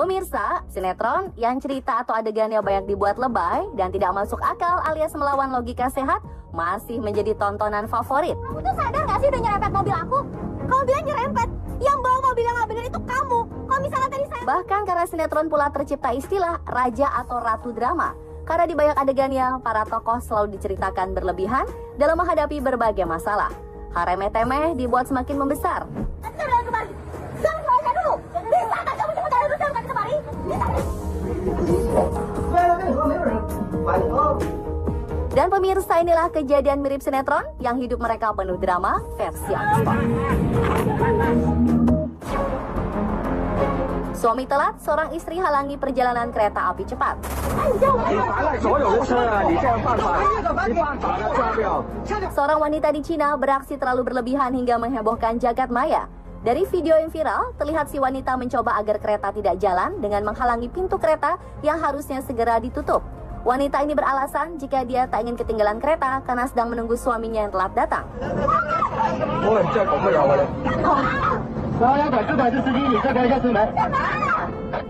Pemirsa, sinetron yang cerita atau adegannya banyak dibuat lebay dan tidak masuk akal alias melawan logika sehat masih menjadi tontonan favorit. Kamu tuh sadar gak sih udah nyerempet mobil aku? Kamu bilang nyerempet, yang bawa mobil yang gak bener itu kamu. Kalau misalnya tadi saya... Bahkan karena sinetron pula tercipta istilah raja atau ratu drama. Karena di banyak adegannya, para tokoh selalu diceritakan berlebihan dalam menghadapi berbagai masalah. Harem-temeh dibuat semakin membesar. Dan pemirsa, inilah kejadian mirip sinetron yang hidup mereka penuh drama versi Akspor. Suami telat, seorang istri halangi perjalanan kereta api cepat. Seorang wanita di Cina beraksi terlalu berlebihan hingga menghebohkan jagat maya. Dari video yang viral, terlihat si wanita mencoba agar kereta tidak jalan dengan menghalangi pintu kereta yang harusnya segera ditutup. Wanita ini beralasan jika dia tak ingin ketinggalan kereta karena sedang menunggu suaminya yang telat datang.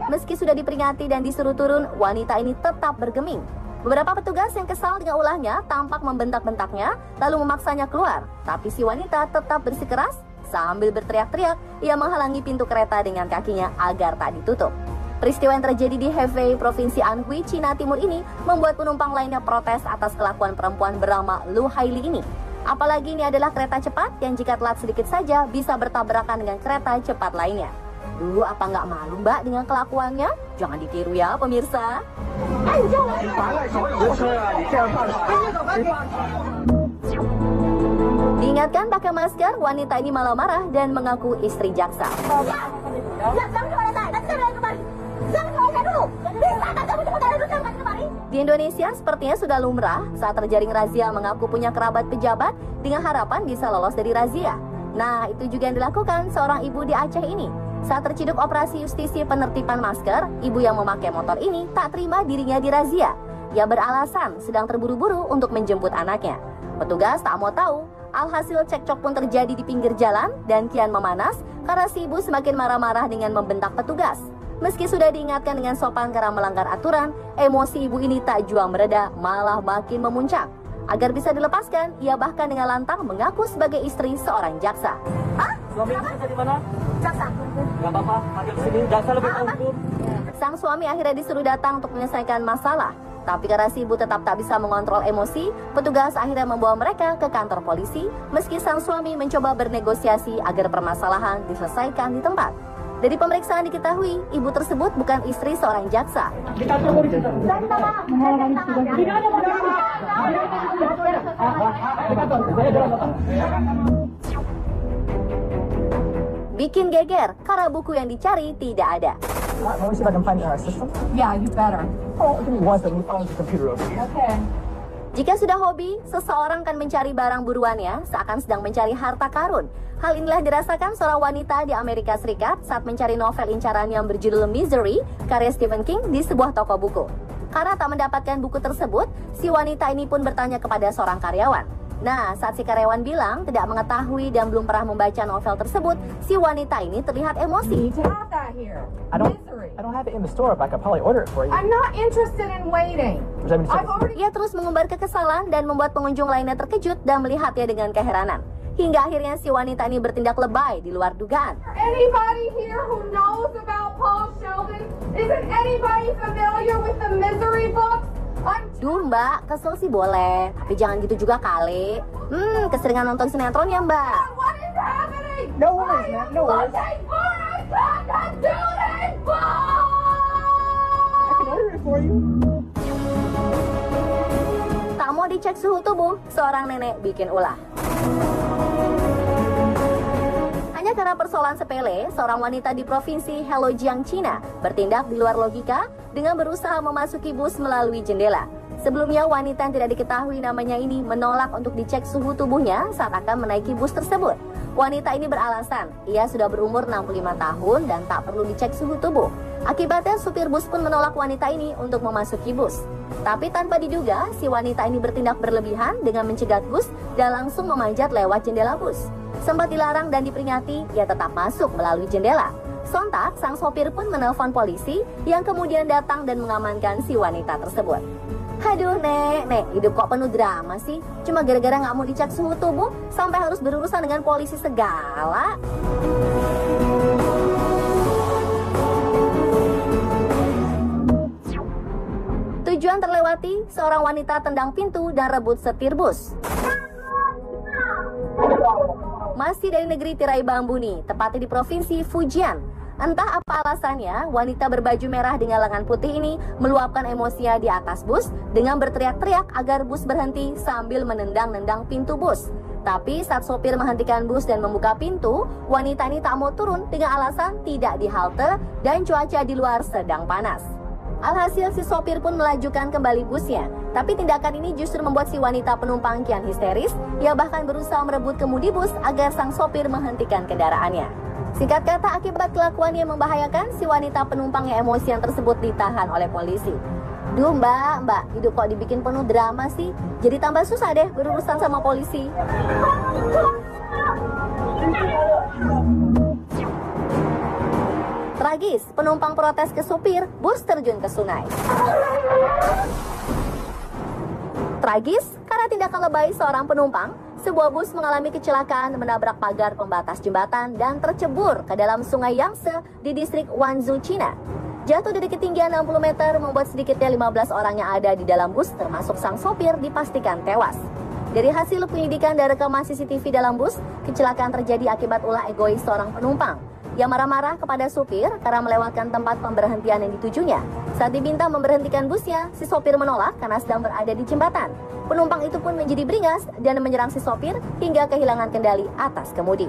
Meski sudah diperingati dan disuruh turun, wanita ini tetap bergeming. Beberapa petugas yang kesal dengan ulahnya tampak membentak-bentaknya lalu memaksanya keluar. Tapi si wanita tetap bersikeras sambil berteriak-teriak, ia menghalangi pintu kereta dengan kakinya agar tak ditutup. Peristiwa yang terjadi di Hefei, Provinsi Anhui, Cina Timur ini membuat penumpang lainnya protes atas kelakuan perempuan bernama Lu Haili ini. Apalagi ini adalah kereta cepat yang jika telat sedikit saja bisa bertabrakan dengan kereta cepat lainnya. Apa nggak malu mbak dengan kelakuannya? Jangan ditiru ya pemirsa. Diingatkan pakai masker, wanita ini malah marah dan mengaku istri jaksa. Di Indonesia sepertinya sudah lumrah saat terjaring razia mengaku punya kerabat pejabat dengan harapan bisa lolos dari razia. Nah, itu juga yang dilakukan seorang ibu di Aceh ini. Saat terciduk operasi justisi penertiban masker, ibu yang memakai motor ini tak terima dirinya dirazia. Ia beralasan sedang terburu-buru untuk menjemput anaknya. Petugas tak mau tahu. Alhasil cekcok pun terjadi di pinggir jalan dan kian memanas karena si ibu semakin marah-marah dengan membentak petugas. Meski sudah diingatkan dengan sopan karena melanggar aturan, emosi ibu ini tak jua mereda, malah makin memuncak. Agar bisa dilepaskan, ia bahkan dengan lantang mengaku sebagai istri seorang jaksa. Hah? Suami kerja di mana? Jaksa. Gak apa-apa, panggil ke sini, jaksa lebih tahu hukum. Sang suami akhirnya disuruh datang untuk menyelesaikan masalah. Tapi karena si ibu tetap tak bisa mengontrol emosi, petugas akhirnya membawa mereka ke kantor polisi, meski sang suami mencoba bernegosiasi agar permasalahan diselesaikan di tempat. Dari pemeriksaan diketahui, ibu tersebut bukan istri seorang jaksa. Bikin geger karena buku yang dicari tidak ada. Jika sudah hobi, seseorang akan mencari barang buruannya seakan sedang mencari harta karun. Hal inilah dirasakan seorang wanita di Amerika Serikat saat mencari novel incaran yang berjudul Misery, karya Stephen King di sebuah toko buku. Karena tak mendapatkan buku tersebut, si wanita ini pun bertanya kepada seorang karyawan. Nah, saat si karyawan bilang tidak mengetahui dan belum pernah membaca novel tersebut, si wanita ini terlihat emosi. I don't have it in the store, but I could probably order it for you. I'm not interested in waiting. Ia terus mengumbar kekesalan dan membuat pengunjung lainnya terkejut dan melihatnya dengan keheranan. Hingga akhirnya si wanita ini bertindak lebay di luar dugaan. Anybody here who knows about Paul Sheldon? Isn't anybody familiar with the Misery book? Duh mbak, kesel sih boleh, tapi jangan gitu juga kali. Keseringan nonton sinetron ya mbak. What is happening? No worries, man. No worries. I can order it for you. Tak mau dicek suhu tubuh, seorang nenek bikin ulah. Hanya karena persoalan sepele, seorang wanita di provinsi Heilongjiang, Cina bertindak di luar logika dengan berusaha memasuki bus melalui jendela. Sebelumnya, wanita yang tidak diketahui namanya ini menolak untuk dicek suhu tubuhnya saat akan menaiki bus tersebut. Wanita ini beralasan, ia sudah berumur 65 tahun dan tak perlu dicek suhu tubuh. Akibatnya, supir bus pun menolak wanita ini untuk memasuki bus. Tapi tanpa diduga, si wanita ini bertindak berlebihan dengan mencegat bus dan langsung memanjat lewat jendela bus. Sempat dilarang dan diperingati, ia tetap masuk melalui jendela. Sontak, sang sopir pun menelpon polisi yang kemudian datang dan mengamankan si wanita tersebut. Aduh nek, hidup kok penuh drama sih? Cuma gara-gara nggak mau dicek suhu tubuh, sampai harus berurusan dengan polisi segala. Tujuan terlewati, seorang wanita tendang pintu dan rebut setir bus. Masih dari negeri tirai bambu nih, tepatnya di provinsi Fujian. Entah apa alasannya, wanita berbaju merah dengan lengan putih ini meluapkan emosinya di atas bus dengan berteriak-teriak agar bus berhenti sambil menendang-nendang pintu bus. Tapi saat sopir menghentikan bus dan membuka pintu, wanita ini tak mau turun dengan alasan tidak di halte dan cuaca di luar sedang panas. Alhasil si sopir pun melajukan kembali busnya. Tapi tindakan ini justru membuat si wanita penumpang kian histeris. Ia bahkan berusaha merebut kemudi bus agar sang sopir menghentikan kendaraannya. Singkat kata, akibat kelakuan yang membahayakan, si wanita penumpang yang emosian tersebut ditahan oleh polisi. Duh mbak, hidup kok dibikin penuh drama sih? Jadi tambah susah deh berurusan sama polisi. Tragis, penumpang protes ke supir, bus terjun ke sungai. Tragis, karena tindakan lebay seorang penumpang, sebuah bus mengalami kecelakaan menabrak pagar pembatas jembatan dan tercebur ke dalam sungai Yangtze di distrik Wanzhou, China. Jatuh dari ketinggian 60 meter membuat sedikitnya 15 orang yang ada di dalam bus termasuk sang sopir dipastikan tewas. Dari hasil penyelidikan dan rekaman CCTV dalam bus, kecelakaan terjadi akibat ulah egois seorang penumpang yang marah-marah kepada supir karena melewatkan tempat pemberhentian yang ditujunya. Saat diminta memberhentikan busnya, si sopir menolak karena sedang berada di jembatan. Penumpang itu pun menjadi beringas dan menyerang si sopir hingga kehilangan kendali atas kemudi.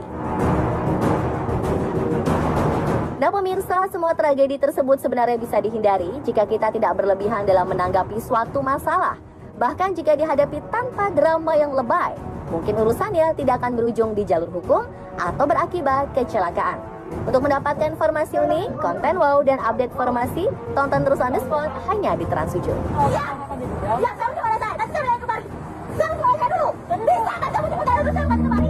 Nah pemirsa, semua tragedi tersebut sebenarnya bisa dihindari jika kita tidak berlebihan dalam menanggapi suatu masalah. Bahkan jika dihadapi tanpa drama yang lebay, mungkin urusannya tidak akan berujung di jalur hukum atau berakibat kecelakaan. Untuk mendapatkan informasi unik, konten wow, dan update informasi, tonton terus On The Spot hanya di Trans 7. Ya, kamu di mana, saya? Nanti saya kembali. Saya dulu. Bisa, kamu cepat, harus kembali.